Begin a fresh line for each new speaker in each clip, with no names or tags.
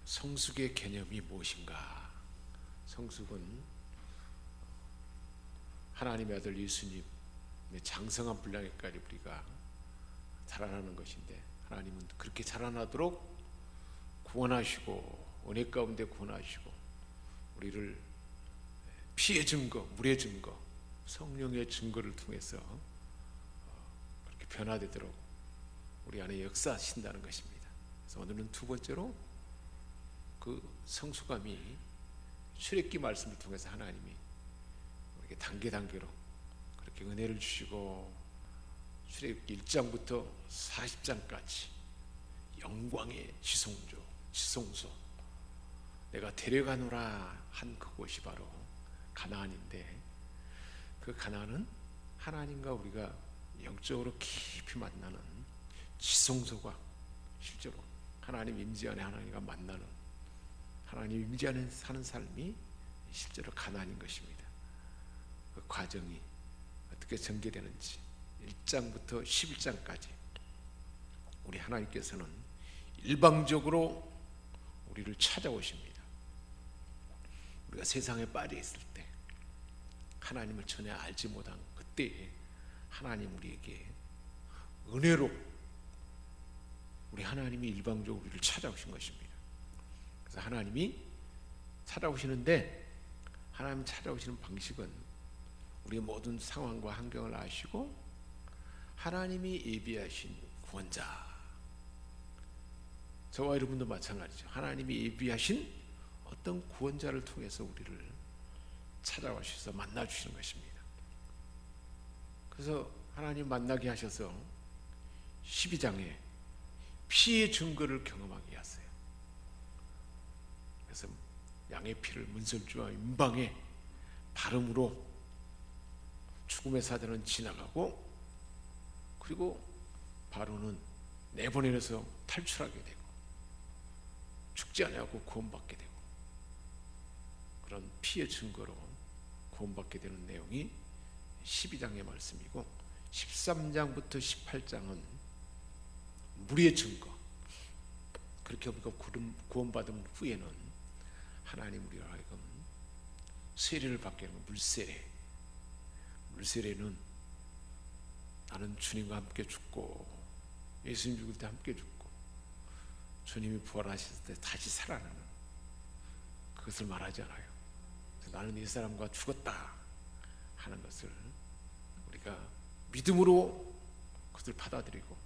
성숙의 개념이 무엇인가? 성숙은 하나님의 아들 예수님의 장성한 분량에까지 우리가 자라나는 것인데, 하나님은 그렇게 자라나도록 구원하시고 은혜 가운데 구원하시고 우리를 피의 증거, 물의 증거, 성령의 증거를 통해서 그렇게 변화되도록 우리 안에 역사하신다는 것입니다. 그래서 오늘은 두 번째로 그 성숙함이 출애굽기 말씀을 통해서 하나님이 우리에게 단계로 그렇게 은혜를 주시고, 출애굽기 1장부터 40장까지 영광의 지성소, 내가 데려가노라 한 그곳이 바로 가나안인데, 그 가나안은 하나님과 우리가 영적으로 깊이 만나는 지성소가, 실제로 하나님 임재 안에 하나님과 만나는, 하나님 임재 안에 사는 삶이 실제로 가나안인 것입니다. 그 과정이 어떻게 전개되는지 1장부터 11장까지 우리 하나님께서는 일방적으로 우리를 찾아오십니다. 우리가 세상에 빠져 있을 때, 하나님을 전혀 알지 못한 그때에 하나님 우리에게 은혜로 우리 하나님이 일방적으로 우리를 찾아오신 것입니다. 그래서 하나님이 찾아오시는데, 하나님 찾아오시는 방식은 우리의 모든 상황과 환경을 아시고 하나님이 예비하신 구원자, 저와 여러분도 마찬가지죠. 하나님이 예비하신 어떤 구원자를 통해서 우리를 찾아오셔서 만나주시는 것입니다. 그래서 하나님 만나게 하셔서 12장에 피의 증거를 경험하게 하세요. 그래서 양의 피를 문설주와 임방의 발음으로 죽음의 사자는 지나가고, 그리고 바로는 내보내서 탈출하게 되고 죽지 않고 구원받게 되고, 그런 피의 증거로 구원받게 되는 내용이 12장의 말씀이고, 13장부터 18장은 물의 증거. 그렇게 우리가 구원받은 후에는 하나님 우리가 하여금 세례를 받게 하는 물세례. 물세례는 나는 주님과 함께 죽고, 예수님 죽을 때 함께 죽고 주님이 부활하셨을 때 다시 살아나는, 그것을 말하지 않아요. 나는 이 사람과 죽었다 하는 것을 우리가 믿음으로 그것을 받아들이고,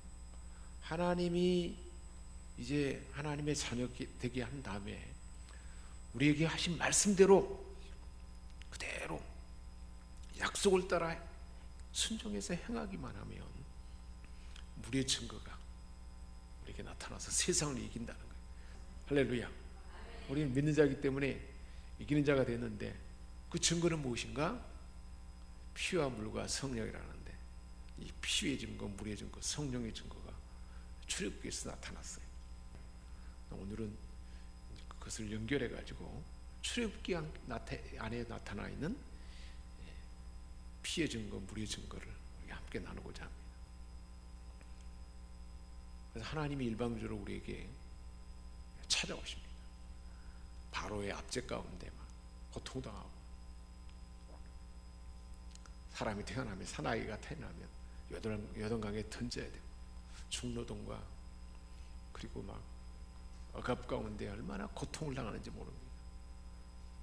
하나님이 이제 하나님의 자녀 되게 한 다음에 우리에게 하신 말씀대로 그대로 약속을 따라 순종해서 행하기만 하면 물의 증거가 우리에게 나타나서 세상을 이긴다는 거예요. 할렐루야. 우리는 믿는 자이기 때문에 이기는 자가 됐는데, 그 증거는 무엇인가? 피와 물과 성령이라는데, 이 피의 증거, 물의 증거, 성령의 증거가 출애굽기에서 나타났어요. 오늘은 그것을 연결해 가지고 출애굽기 안에 나타나 있는 피의 증거, 물의 증거를 우리 함께 나누고자 합니다. 그래서 하나님이 일방적으로 우리에게 찾아오십니다. 바로의 압제 가운데 막 고통당하고, 사람이 태어나면, 사나이가 태어나면 요단강에 던져야 되고, 중노동과 그리고 막 억압 가운데 얼마나 고통을 당하는지 모릅니다.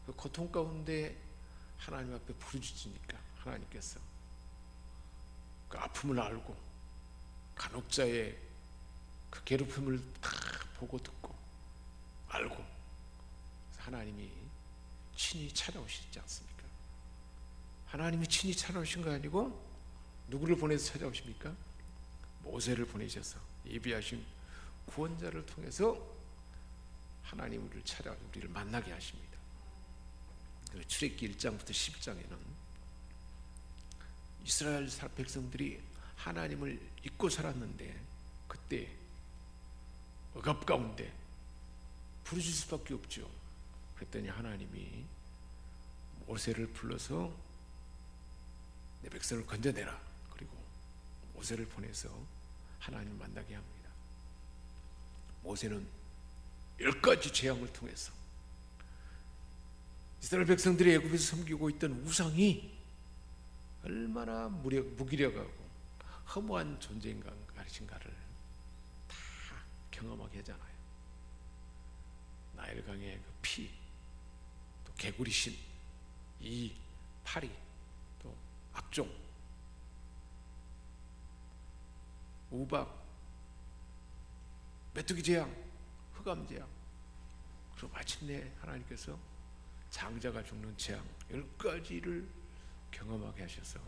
그 고통 가운데 하나님 앞에 부르짖으니까 하나님께서 그 아픔을 알고, 간혹자의 그 괴롭힘을 다 보고 듣고 알고, 하나님이 친히 찾아오시지 않습니까? 하나님이 친히 찾아오신 거 아니고 누구를 보내서 찾아오십니까? 모세를 보내셔서 예비하신 구원자를 통해서 하나님 우리를 찾아와 우리를 만나게 하십니다. 출애굽기 1장부터 10장에는 이스라엘 백성들이 하나님을 잊고 살았는데, 그때 억압 가운데 부르짖을 수밖에 없죠. 그랬더니 하나님이 모세를 불러서 내 백성을 건져내라, 그리고 모세를 보내서 하나님을 만나게 합니다. 모세는 10가지 재앙을 통해서 이스라엘 백성들이 애굽에서 섬기고 있던 우상이 얼마나 무기력하고 허무한 존재인가를 다 경험하게 하잖아요. 나일강의 그 피, 또 개구리신, 이 파리, 또 악종, 우박, 메뚜기 재앙, 흑암 재앙, 그리고 마침내 하나님께서 장자가 죽는 재앙 10가지를 경험하게 하셔서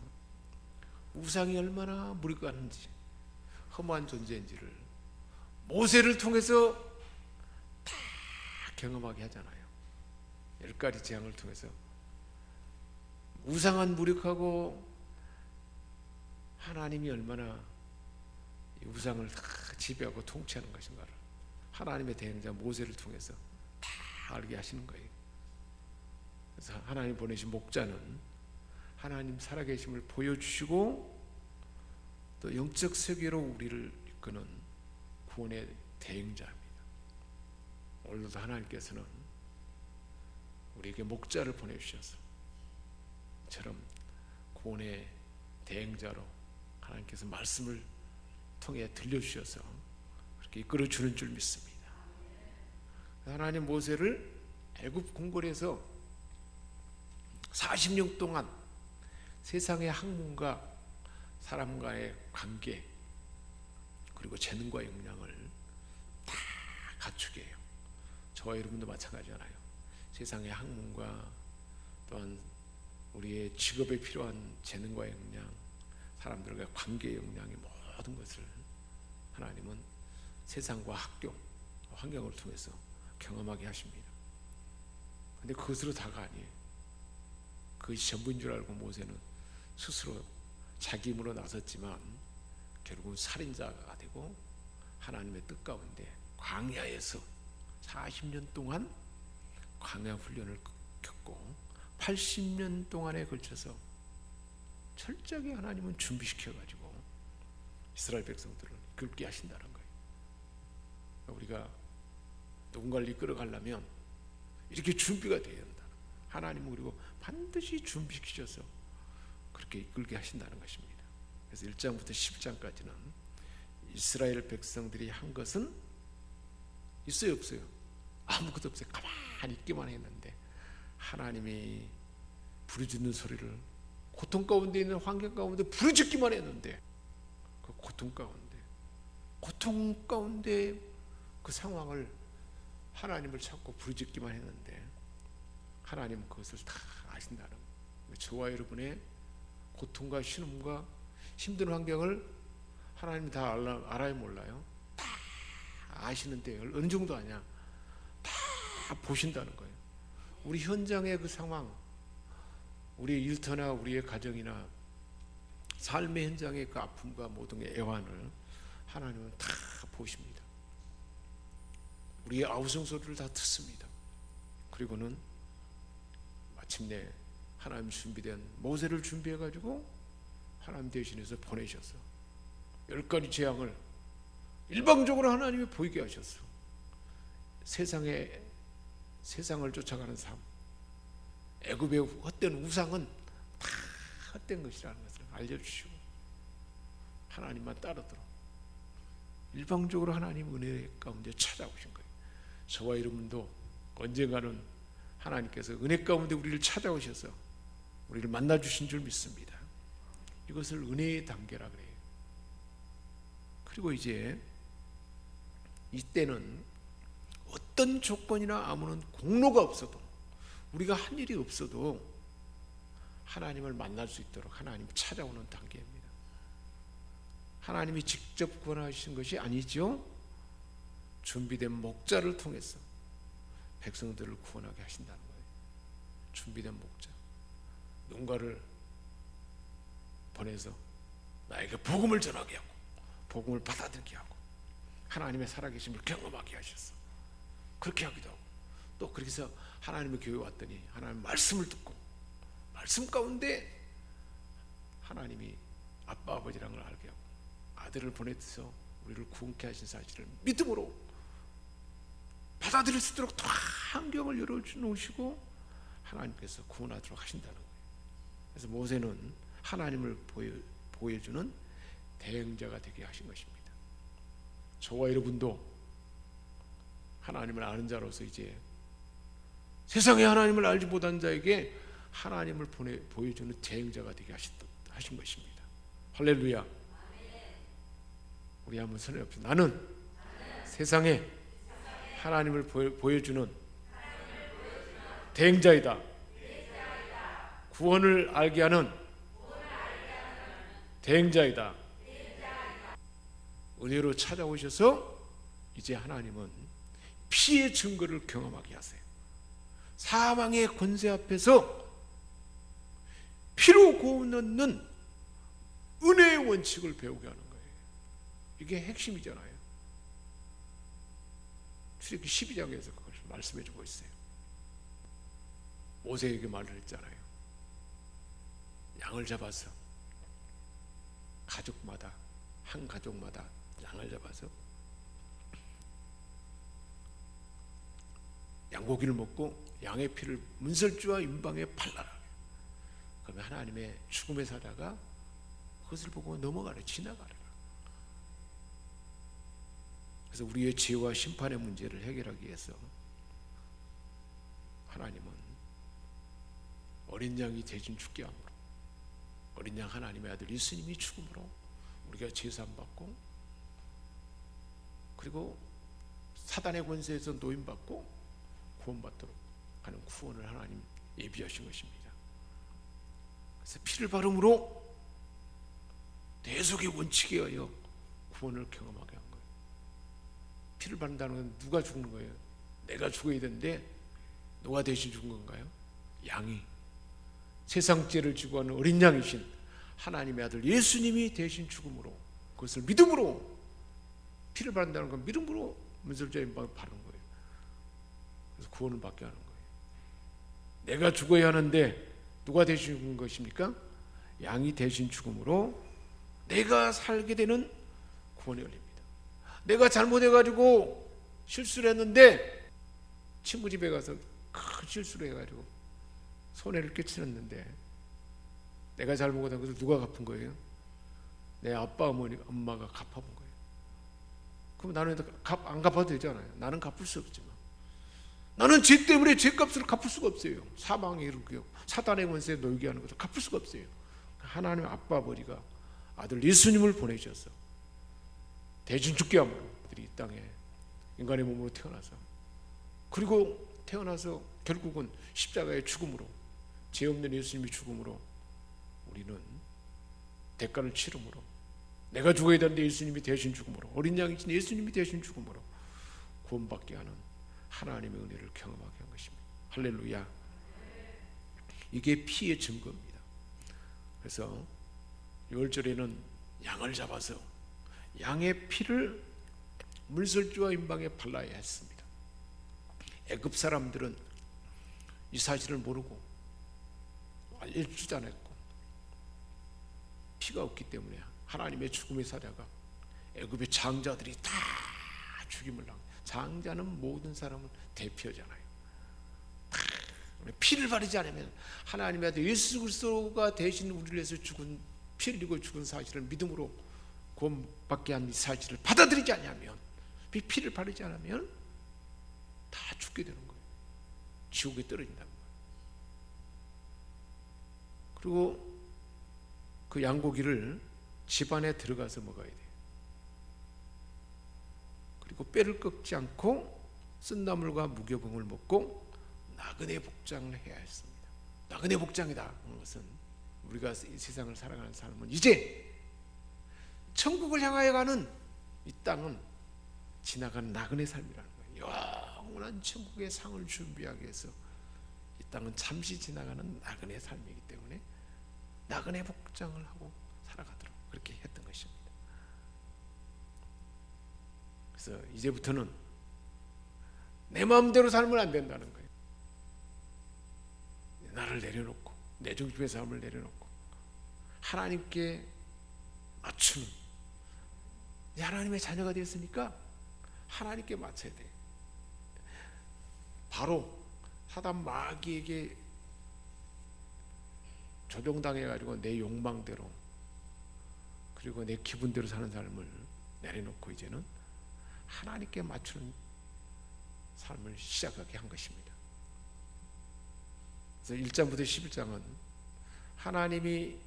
우상이 얼마나 무력한지 허무한 존재인지를 모세를 통해서 다 경험하게 하잖아요. 10가지 재앙을 통해서 우상은 무력하고 하나님이 얼마나 이 우상을 다 지배하고 통치하는 것인가를 하나님의 대행자 모세를 통해서 다 알게 하시는 거예요. 그래서 하나님 보내신 목자는 하나님 살아계심을 보여주시고 또 영적 세계로 우리를 이끄는 구원의 대행자입니다. 오늘도 하나님께서는 우리에게 목자를 보내주셔서 이처럼 구원의 대행자로 하나님께서 말씀을 통해 들려주셔서 그렇게 이끌어주는 줄 믿습니다. 하나님 모세를 애굽 궁궐에서 40년 동안 세상의 학문과 사람과의 관계 그리고 재능과 역량을 다 갖추게 해요. 저와 여러분도 마찬가지잖아요. 세상의 학문과 또한 우리의 직업에 필요한 재능과 역량, 사람들과의 관계 역량의 모든 것을 하나님은 세상과 학교, 환경을 통해서 경험하게 하십니다. 그런데 그것으로 다가 아니에요. 그것이 전부인 줄 알고 모세는 스스로 자기 힘으로 나섰지만 결국은 살인자가 되고 하나님의 뜻 가운데 광야에서 40년 동안 광야 훈련을 겪고 80년 동안에 걸쳐서 철저하게 하나님은 준비시켜가지고 이스라엘 백성들을 이끌게 하신다는 거예요. 우리가 누군가를 이끌어가려면 이렇게 준비가 되어야 한다. 하나님은 그리고 반드시 준비시켜서 그렇게 이끌게 하신다는 것입니다. 그래서 1장부터 10장까지는 이스라엘 백성들이 한 것은 있어요, 없어요? 아무것도 없어요. 가만히 있기만 했는데 하나님이 부르짖는 소리를 고통 가운데 있는 환경 가운데 부르짖기만 했는데 그 고통 가운데 그 상황을 하나님을 찾고 부르짖기만 했는데 하나님은 그것을 다 아신다는 거예요. 저와 여러분의 고통과 신음과 힘든 환경을 하나님이 다 알아요, 몰라요? 다 아시는데 어느 정도 아냐? 다 보신다는 거예요. 우리 현장의 그 상황, 우리의 일터나 우리의 가정이나 삶의 현장의 그 아픔과 모든 애환을 하나님은 다 보십니다. 우리의 아우성 소리를 다 듣습니다. 그리고는 마침내 하나님 준비된 모세를 준비해가지고 하나님 대신해서 보내셔서 10가지 재앙을 일방적으로 하나님이 보이게 하셨어. 세상을 쫓아가는 삶, 애굽의 헛된 우상은 다 헛된 것이라는 것을 알려주시고 하나님만 따르도록 일방적으로 하나님 은혜 가운데 찾아오신 거예요. 저와 여러분도 언젠가는 하나님께서 은혜 가운데 우리를 찾아오셔서 우리를 만나주신 줄 믿습니다. 이것을 은혜의 단계라 그래요. 그리고 이제 이때는 어떤 조건이나 아무런 공로가 없어도 우리가 한 일이 없어도 하나님을 만날 수 있도록 하나님 찾아오는 단계입니다. 하나님이 직접 구원하신 것이 아니죠. 준비된 목자를 통해서 백성들을 구원하게 하신다는 거예요. 준비된 목자, 누군가를 보내서 나에게 복음을 전하게 하고 복음을 받아들이게 하고 하나님의 살아계심을 경험하게 하셨어. 그렇게 하기도 하고 또 그렇게 해서 하나님의 교회 왔더니 하나님 말씀을 듣고 말씀 가운데 하나님이 아빠 아버지라는 걸 알게 하고 아들을 보내서 우리를 구원케 하신 사실을 믿음으로 받아들일 수 있도록 다 환경을 열어놓으시고 하나님께서 구원하도록 하신다는 거예요. 그래서 모세는 하나님을 보여주는 대행자가 되게 하신 것입니다. 저와 여러분도 하나님을 아는 자로서 이제 세상에 하나님을 알지 못한 자에게 하나님을 보여주는 대행자가 되게 하신 것입니다. 할렐루야. 우리 한번 손을 엎시다. 나는 세상에 하나님을 보여주는 대행자이다. 구원을 알게 하는 대행자이다. 은혜로 찾아오셔서 이제 하나님은 피의 증거를 경험하게 하세요. 사망의 권세 앞에서 피로 구원 얻는 은혜의 원칙을 배우게 하는 거예요. 이게 핵심이잖아요. 출애굽기 12장에서 그걸 말씀해 주고 있어요. 모세에게 말을 했잖아요. 양을 잡아서 가족마다 한 가족마다 양을 잡아서 양고기를 먹고 양의 피를 문설주와 임방에 발라라. 그러면 하나님의 죽음의 사자가 그것을 보고 넘어가라, 지나가라. 그래서 우리의 죄와 심판의 문제를 해결하기 위해서 하나님은 어린 양이 대신 죽게 함으로, 어린 양 하나님의 아들 예수님이 죽음으로 우리가 제사함 받고, 그리고 사단의 권세에서 노임받고 구원받도록 하는 구원을 하나님 예비하신 것입니다. 그래서 피를 바름으로 대속의 원칙에 의하여 구원을 경험하게 한 거예요. 피를 바른다는 건 누가 죽는 거예요? 내가 죽어야 되는데 누가 대신 죽은 건가요? 양이, 세상 죄를 지고 하는 어린 양이신 하나님의 아들 예수님이 대신 죽음으로, 그것을 믿음으로, 피를 바른다는 건 믿음으로 문설주와 임방을 바른 거예요. 그래서 구원을 받게 하는 거예요. 내가 죽어야 하는데 누가 대신 죽은 것입니까? 양이 대신 죽음으로 내가 살게 되는 구원이 열립니다. 내가 잘못해가지고 실수를 했는데, 친구 집에 가서 큰 실수를 해가지고 손해를 끼쳤는데 내가 잘못한 것을 누가 갚은 거예요? 내 아빠, 어머니, 엄마가 갚아본 거예요. 그럼 나는 안 갚아도 되잖아요. 나는 갚을 수 없지만 나는 죄 때문에 죄값을 갚을 수가 없어요. 사망에 이르고 사단의 권세에 놀게 하는 것을 갚을 수가 없어요. 하나님의 아빠, 아버지가 아들 예수님을 보내셔서 대신 죽게 함으로 이 땅에 인간의 몸으로 태어나서, 그리고 태어나서 결국은 십자가의 죽음으로, 죄 없는 예수님이 죽음으로 우리는 대가를 치름으로, 내가 죽어야 되는데 예수님이 대신 죽음으로, 어린 양이신 예수님이 대신 죽음으로 구원받게 하는 하나님의 은혜를 경험하게 한 것입니다. 할렐루야. 이게 피의 증거입니다. 그래서 6월절에는 양을 잡아서 양의 피를 문설주와 임방에 발라야 했습니다. 애굽 사람들은 이 사실을 모르고 알려주지 않았고, 피가 없기 때문에 하나님의 죽음의 사자가 애굽의 장자들이 다 죽임을 당해요. 장자는 모든 사람을 대표하잖아요. 피를 바르지 않으면, 하나님의 아들 예수 그리스도가 대신 우리를 위해서 죽은, 피 흘리고 죽은 사실을 믿음으로 구원받게 한 이 사실을 받아들이지 않으면, 피를 바르지 않으면 다 죽게 되는 거예요. 지옥에 떨어진다는 거예요. 그리고 그 양고기를 집안에 들어가서 먹어야 돼요. 그리고 뼈를 꺾지 않고 쓴나물과 무교병을 먹고 나그네 복장을 해야 했습니다. 나그네 복장이다 하는 것은, 우리가 이 세상을 살아가는 삶은 이제 천국을 향하여 가는 이 땅은 지나가는 나그네 삶이라는 거예요. 영원한 천국의 상을 준비하기 위해서 이 땅은 잠시 지나가는 나그네 삶이기 때문에 나그네 복장을 하고 살아가도록 그렇게 했던 것입니다. 그래서 이제부터는 내 마음대로 살면 안 된다는 거예요. 나를 내려놓고, 내 중심의 삶을 내려놓고 하나님께 맞추는, 하나님의 자녀가 되었으니까 하나님께 맞춰야 돼. 바로 사단 마귀에게 조종당해가지고 내 욕망대로 그리고 내 기분대로 사는 삶을 내려놓고 이제는 하나님께 맞추는 삶을 시작하게 한 것입니다. 그래서 1장부터 11장은 하나님이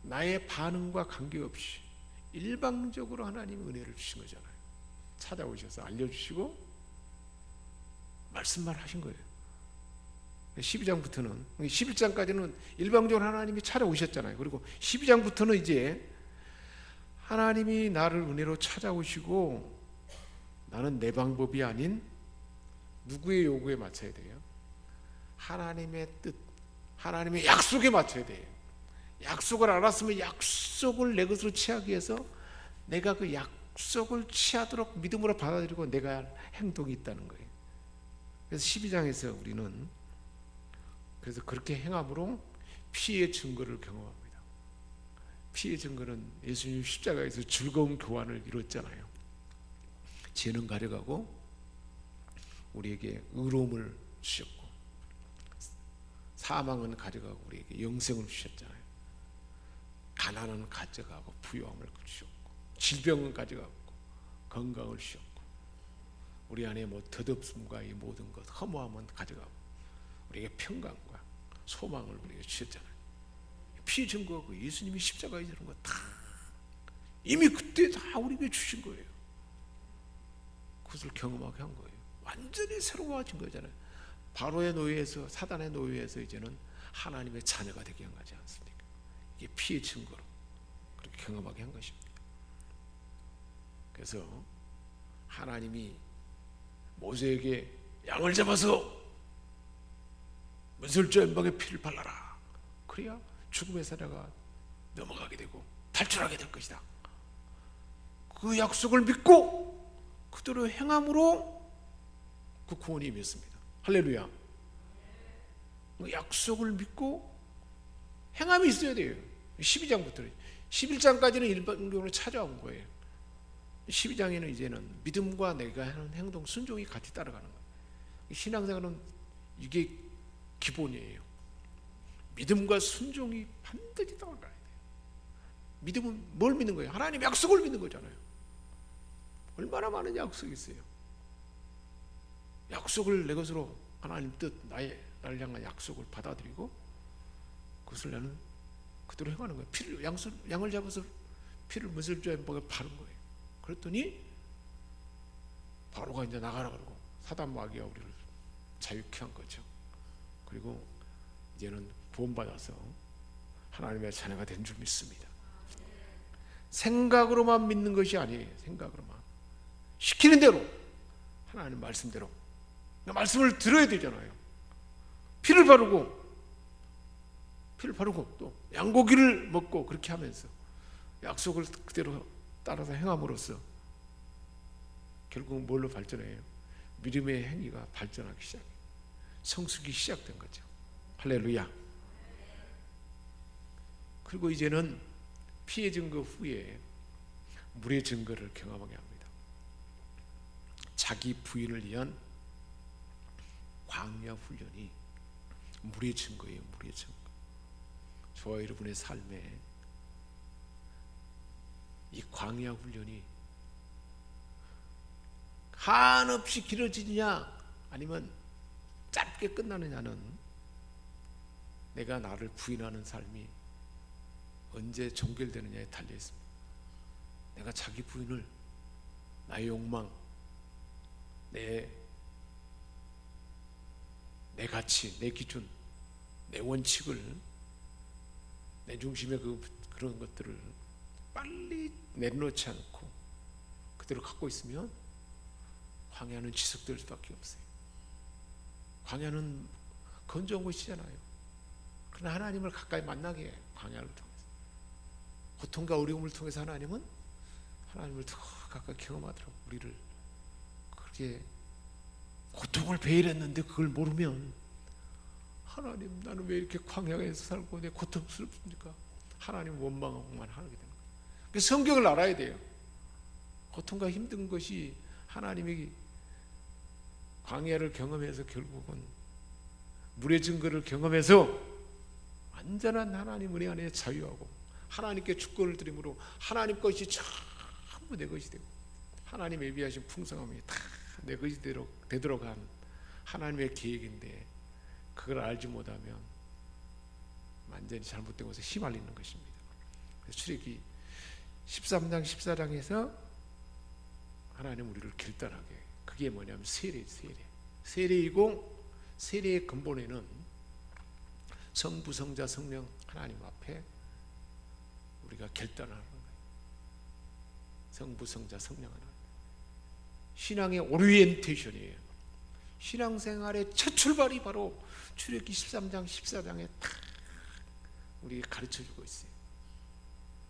나의 반응과 관계없이 일방적으로 하나님이 은혜를 주신 거잖아요. 찾아오셔서 알려주시고 말씀만 하신 거예요. 12장부터는 11장까지는 일방적으로 하나님이 찾아오셨잖아요. 그리고 12장부터는 이제 하나님이 나를 은혜로 찾아오시고 나는 내 방법이 아닌 누구의 요구에 맞춰야 돼요? 하나님의 뜻, 하나님의 약속에 맞춰야 돼요. 약속을 알았으면 약속을 내 것으로 취하기 위해서 내가 그 약속을 취하도록 믿음으로 받아들이고 내가 할 행동이 있다는 거예요. 그래서 12장에서 우리는 그래서 그렇게 행함으로 피의 증거를 경험합니다. 피의 증거는 예수님 십자가에서 즐거운 교환을 이뤘잖아요. 죄는 가려가고 우리에게 의로움을 주셨고 사망은 가져가고 우리에게 영생을 주셨잖아요. 가난은 가져가고 부유함을 주셨고 질병은 가져가고 건강을 주셨고 우리 안에 뭐 덧없음과 이 모든 것 허무함은 가져가고 우리에게 평강과 소망을 우리에게 주셨잖아요. 피 증거하고 예수님이 십자가에 지는 거 다 이미 그때 다 우리에게 주신 거예요. 그것을 경험하게 한 거예요. 완전히 새로워진 거잖아요. 바로의 노예에서 사단의 노예에서 이제는 하나님의 자녀가 되게 한 거지 않습니까? 이게 피의 증거로 그렇게 경험하게 한 것입니다. 그래서 하나님이 모세에게 양을 잡아서 문설주 연방에 피를 발라라. 그래야 죽음의 사자가 넘어가게 되고 탈출하게 될 것이다. 그 약속을 믿고 그대로 행함으로 그 구원이 임했습니다. 할렐루야. 그 약속을 믿고 행함이 있어야 돼요. 12장부터 11장까지는 일반적으로 찾아온 거예요. 12장에는 이제는 믿음과 내가 하는 행동, 순종이 같이 따라가는 거예요. 신앙생활은 이게 기본이에요. 믿음과 순종이 반드시 따라가야 돼요. 믿음은 뭘 믿는 거예요? 하나님 약속을 믿는 거잖아요. 얼마나 많은 약속이 있어요. 약속을 내 것으로 하나님 뜻, 나를 향한 약속을 받아들이고 그것을 나는 그대로 행하는 거예요. 양을 잡아서 피를 문설주 연방에 바른 거예요. 그랬더니 바로가 이제 나가라 그러고 사단 마귀가 우리를 자유케 한 거죠. 그리고 이제는 구원받아서 하나님의 자녀가 된 줄 믿습니다. 생각으로만 믿는 것이 아니에요. 생각으로만 시키는 대로 하나님 말씀대로 말씀을 들어야 되잖아요. 피를 바르고 또 양고기를 먹고 그렇게 하면서 약속을 그대로 따라서 행함으로써 결국 뭘로 발전해요? 믿음의 행위가 발전하기 시작해요. 성숙이 시작된 거죠. 할렐루야. 그리고 이제는 피의 증거 후에 물의 증거를 경험하게 합니다. 자기 부인을 위한 광야 훈련이 물의 증거예요. 물의 증거. 저와 여러분의 삶에 이 광야 훈련이 한없이 길어지느냐 아니면 짧게 끝나느냐는 내가 나를 부인하는 삶이 언제 종결되느냐에 달려 있습니다. 내가 자기 부인을 나의 욕망, 내 가치, 내 기준, 내 원칙을 내 중심의 그런 것들을 빨리 내려놓지 않고 그대로 갖고 있으면 광야는 지속될 수밖에 없어요. 광야는 건조한 곳이잖아요. 그러나 하나님을 가까이 만나게 해요. 광야를 통해서 고통과 어려움을 통해서 하나님을 더 가까이 경험하더라고. 우리를 그렇게 고통을 배일했는데 그걸 모르면 하나님 나는 왜 이렇게 광야에서 살고 내 고통스럽습니까? 하나님 원망만 하게 되는 거예요. 그래서 성경을 알아야 돼요. 고통과 힘든 것이 하나님이 광야를 경험해서 결국은 물의 증거를 경험해서 완전한 하나님 은혜 안에 자유하고 하나님께 주권을 드림으로 하나님 것이 전부 내 것이 되고 하나님 예비하신 풍성함이 다 내 것이 되도록 한 하나님의 계획인데 그걸 알지 못하면 완전히 잘못된 것에 휘말리는 것입니다. 그래서 출애기 13장 14장에서 하나님 우리를 결단하게, 그게 뭐냐면 세례이고 세례의 근본에는 성부 성자 성령 하나님 앞에 우리가 결단하는 거예요. 성부 성자 성령 하나님. 신앙의 오리엔테이션이에요. 신앙생활의 첫 출발이 바로 출애기 13장 14장에 딱 우리에게 가르쳐주고 있어요.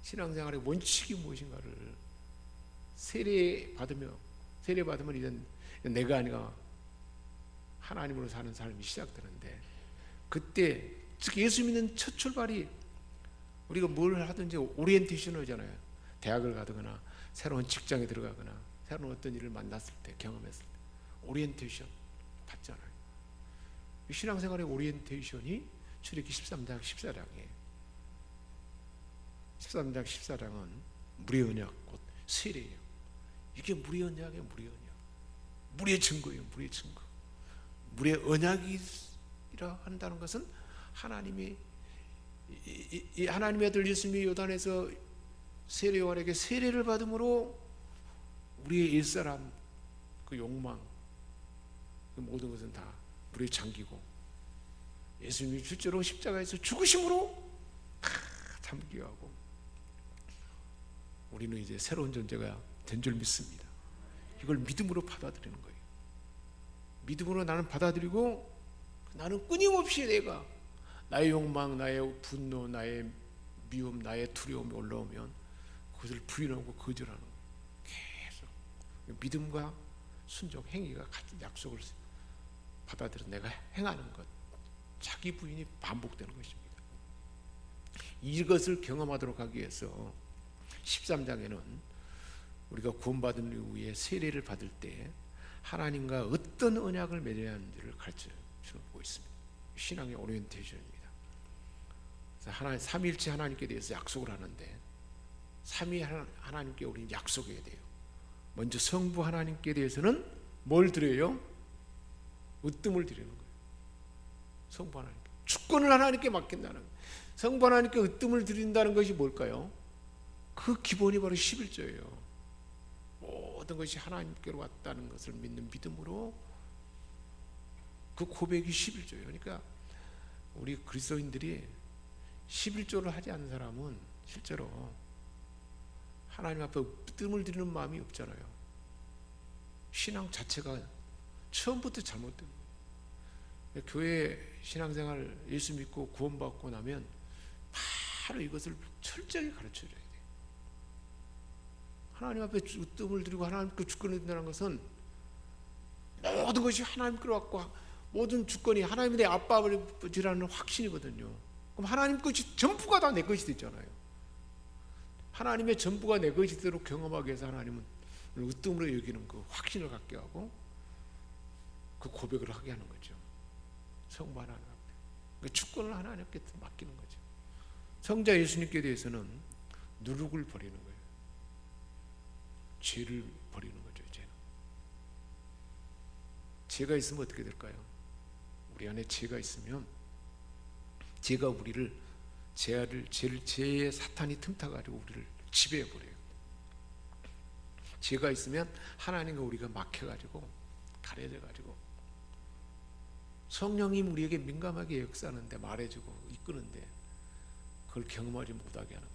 신앙생활의 원칙이 무엇인가를 세례 받으면 이제 내가 아니라 하나님으로 사는 삶이 시작되는데, 그때 즉 예수 믿는 첫 출발이 우리가 뭘 하든지 오리엔테이션을 하잖아요. 대학을 가거나 새로운 직장에 들어가거나 새로운 어떤 일을 만났을 때, 경험했을 때 오리엔테이션 받잖아요. 신앙생활의 오리엔테이션이 출애기 13장 14장이에요. 13장 14장은 물의 언약, 곧 세례예요. 이게 물의 언약이에요. 물의 언약, 물의 증거예요. 물의 증거. 물의 언약이라 한다는 것은 하나님이 이 하나님의 아들 예수님이 요단에서 세례 요한에게 세례를 받음으로 우리의 옛사람 그 욕망, 그 모든 것은 다 물에 잠기고 예수님이 실제로 십자가에서 죽으심으로 다 잠기게 하고 우리는 이제 새로운 존재가 된 줄 믿습니다. 이걸 믿음으로 받아들이는 거예요. 믿음으로 나는 받아들이고 나는 끊임없이 내가 나의 욕망, 나의 분노, 나의 미움, 나의 두려움이 올라오면 그것을 부인하고 거절하는 거예요. 계속 믿음과 순종, 행위가 같은 약속을 받아들여 내가 행하는 것, 자기 부인이 반복되는 것입니다. 이것을 경험하도록 하기 위해서 13장에는 우리가 구원받은 이후에 세례를 받을 때 하나님과 어떤 언약을 맺어야 하는지를 가르쳐주고 있습니다. 신앙의 오리엔테이션입니다. 그래서 삼위일체 하나님께 대해서 약속을 하는데 삼위 하나님께 우리는 약속해야 돼요. 먼저 성부 하나님께 대해서는 뭘 드려요? 으뜸을 드리는 거예요. 성부 하나님께 주권을 하나님께 맡긴다는 거예요. 성부 하나님께 으뜸을 드린다는 것이 뭘까요? 그 기본이 바로 11조예요. 모든 것이 하나님께로 왔다는 것을 믿는 믿음으로 그 고백이 11조예요. 그러니까 우리 그리스도인들이 11조를 하지 않는 사람은 실제로 하나님 앞에 뜸을 들이는 마음이 없잖아요. 신앙 자체가 처음부터 잘못된 거예요. 교회 신앙생활 예수 믿고 구원받고 나면 바로 이것을 철저히 가르쳐줘야 돼요. 하나님 앞에 뜸을 들이고 하나님께 주권을 든다는 것은 모든 것이 하나님께로 왔고 모든 주권이 하나님이 내 아빠라는 확신이거든요. 그럼 하나님 것이 전부가 다 내 것이 됐잖아요. 하나님의 전부가 내 것이 되도록 경험하기 위해서 하나님은 으뜸으로 여기는 그 확신을 갖게 하고 그 고백을 하게 하는 거죠. 성부 하나님 앞에 그 주권을 하나님께 맡기는 거죠. 성자 예수님께 대해서는 누룩을 버리는 거예요. 죄를 버리는 거죠. 죄가 있으면 어떻게 될까요? 우리 안에 죄가 있으면 죄가 우리를 죄의 사탄이 틈타가지고 우리를 지배해버려요. 죄가 있으면 하나님과 우리가 막혀가지고 가려져가지고 성령님 우리에게 민감하게 역사하는데 말해주고 이끄는데 그걸 경험하지 못하게 하는 거예요.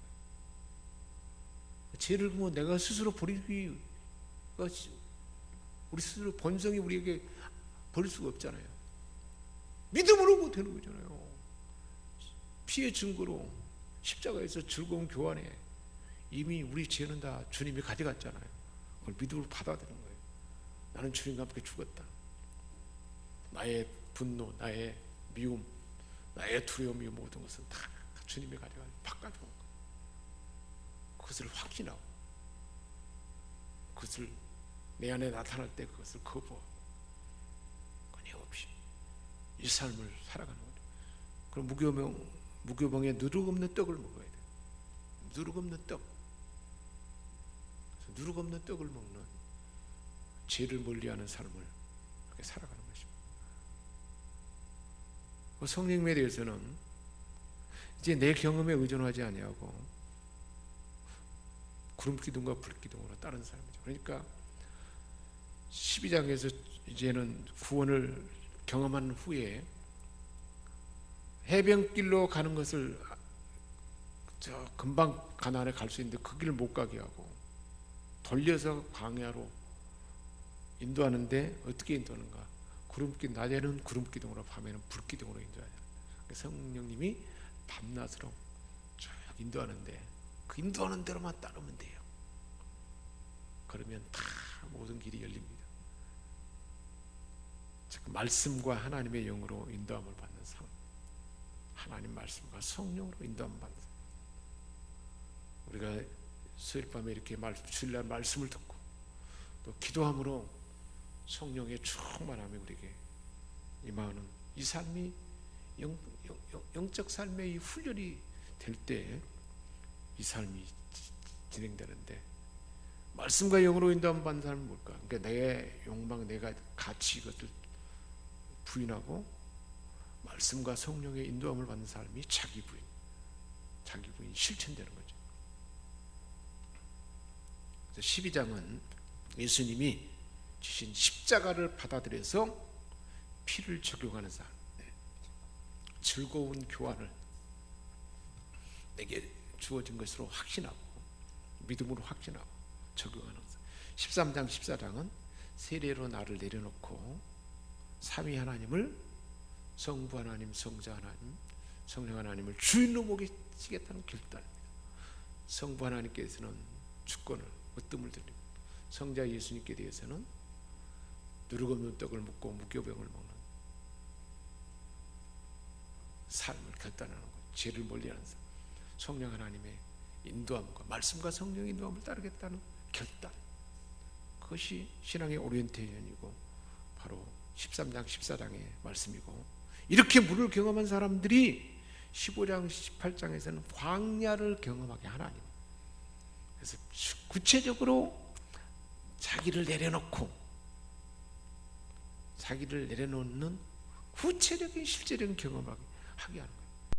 죄를 뭐 내가 스스로 버리기 우리 스스로 본성이 우리에게 버릴 수가 없잖아요. 믿음으로 되는 거잖아요. 피의 증거로 십자가에서 즐거운 교환에 이미 우리 죄는 다 주님이 가져갔잖아요. 그걸 믿음으로 받아들이는 거예요. 나는 주님과 함께 죽었다. 나의 분노, 나의 미움, 나의 두려움이 모든 것은 다 주님이 가져가 바꿔준 거예요. 그것을 확신하고 그것을 내 안에 나타날 때 그것을 거부하고 이 삶을 살아가는 거예요. 그럼 무교병에 누룩 없는 떡을 먹어야 돼요. 누룩 없는 떡. 누룩 없는 떡을 먹는 죄를 멀리하는 삶을 그렇게 살아가는 것입니다. 그 성령님에 대해서는 이제 내 경험에 의존하지 아니하고 구름기둥과 불기둥으로 따른 삶이죠. 그러니까 12장에서 이제는 구원을 경험한 후에 해변길로 가는 것을 저 금방 가나안에 갈 수 있는데 그 길을 못 가게 하고 돌려서 광야로 인도하는데 어떻게 인도하는가? 낮에는 구름기둥으로 밤에는 불기둥으로 인도하잖아요. 성령님이 밤낮으로 쭉 인도하는데 그 인도하는 대로만 따르면 돼요. 그러면 다 모든 길이 열립니다. 즉 말씀과 하나님의 영으로 인도함을 받는 삶, 하나님 말씀과 성령으로 인도함을 받는 삶. 우리가 수요일 밤에 이렇게 주일날 말씀을 듣고 또 기도함으로 성령의 충만함이 우리에게 임하는 이 삶이 영적 삶의 이 훈련이 될 때 이 삶이 진행되는데, 말씀과 영으로 인도함을 받는 사람은 뭘까? 그러니까 내 욕망, 내가 가치, 이것을 부인하고 말씀과 성령의 인도함을 받는 사람이 자기 부인이 실천되는 거죠. 그래서 12장은 예수님이 주신 십자가를 받아들여서 피를 적용하는 삶, 즐거운 교환을 내게 주어진 것으로 확신하고 믿음으로 확신하고 적용하는 삶. 13장 14장은 세례로 나를 내려놓고 삼위 하나님을, 성부 하나님, 성자 하나님, 성령 하나님을 주인으로 모시겠다는 결단입니다. 성부 하나님께서는 주권을, 으뜸을 드립니다. 성자 예수님께 대해서는 누룩 없는 떡을 먹고 무교병을 먹는 삶을 결단하는 것, 죄를 멀리하는 삶, 성령 하나님의 인도함과 말씀과 성령의 인도함을 따르겠다는 결단, 그것이 신앙의 오리엔테이션이고 바로 13장 14장의 말씀이고, 이렇게 물을 경험한 사람들이 15장 18장에서는 광야를 경험하게 하나님, 그래서 구체적으로 자기를 내려놓는 구체적인 실제적인 경험을 하게 하는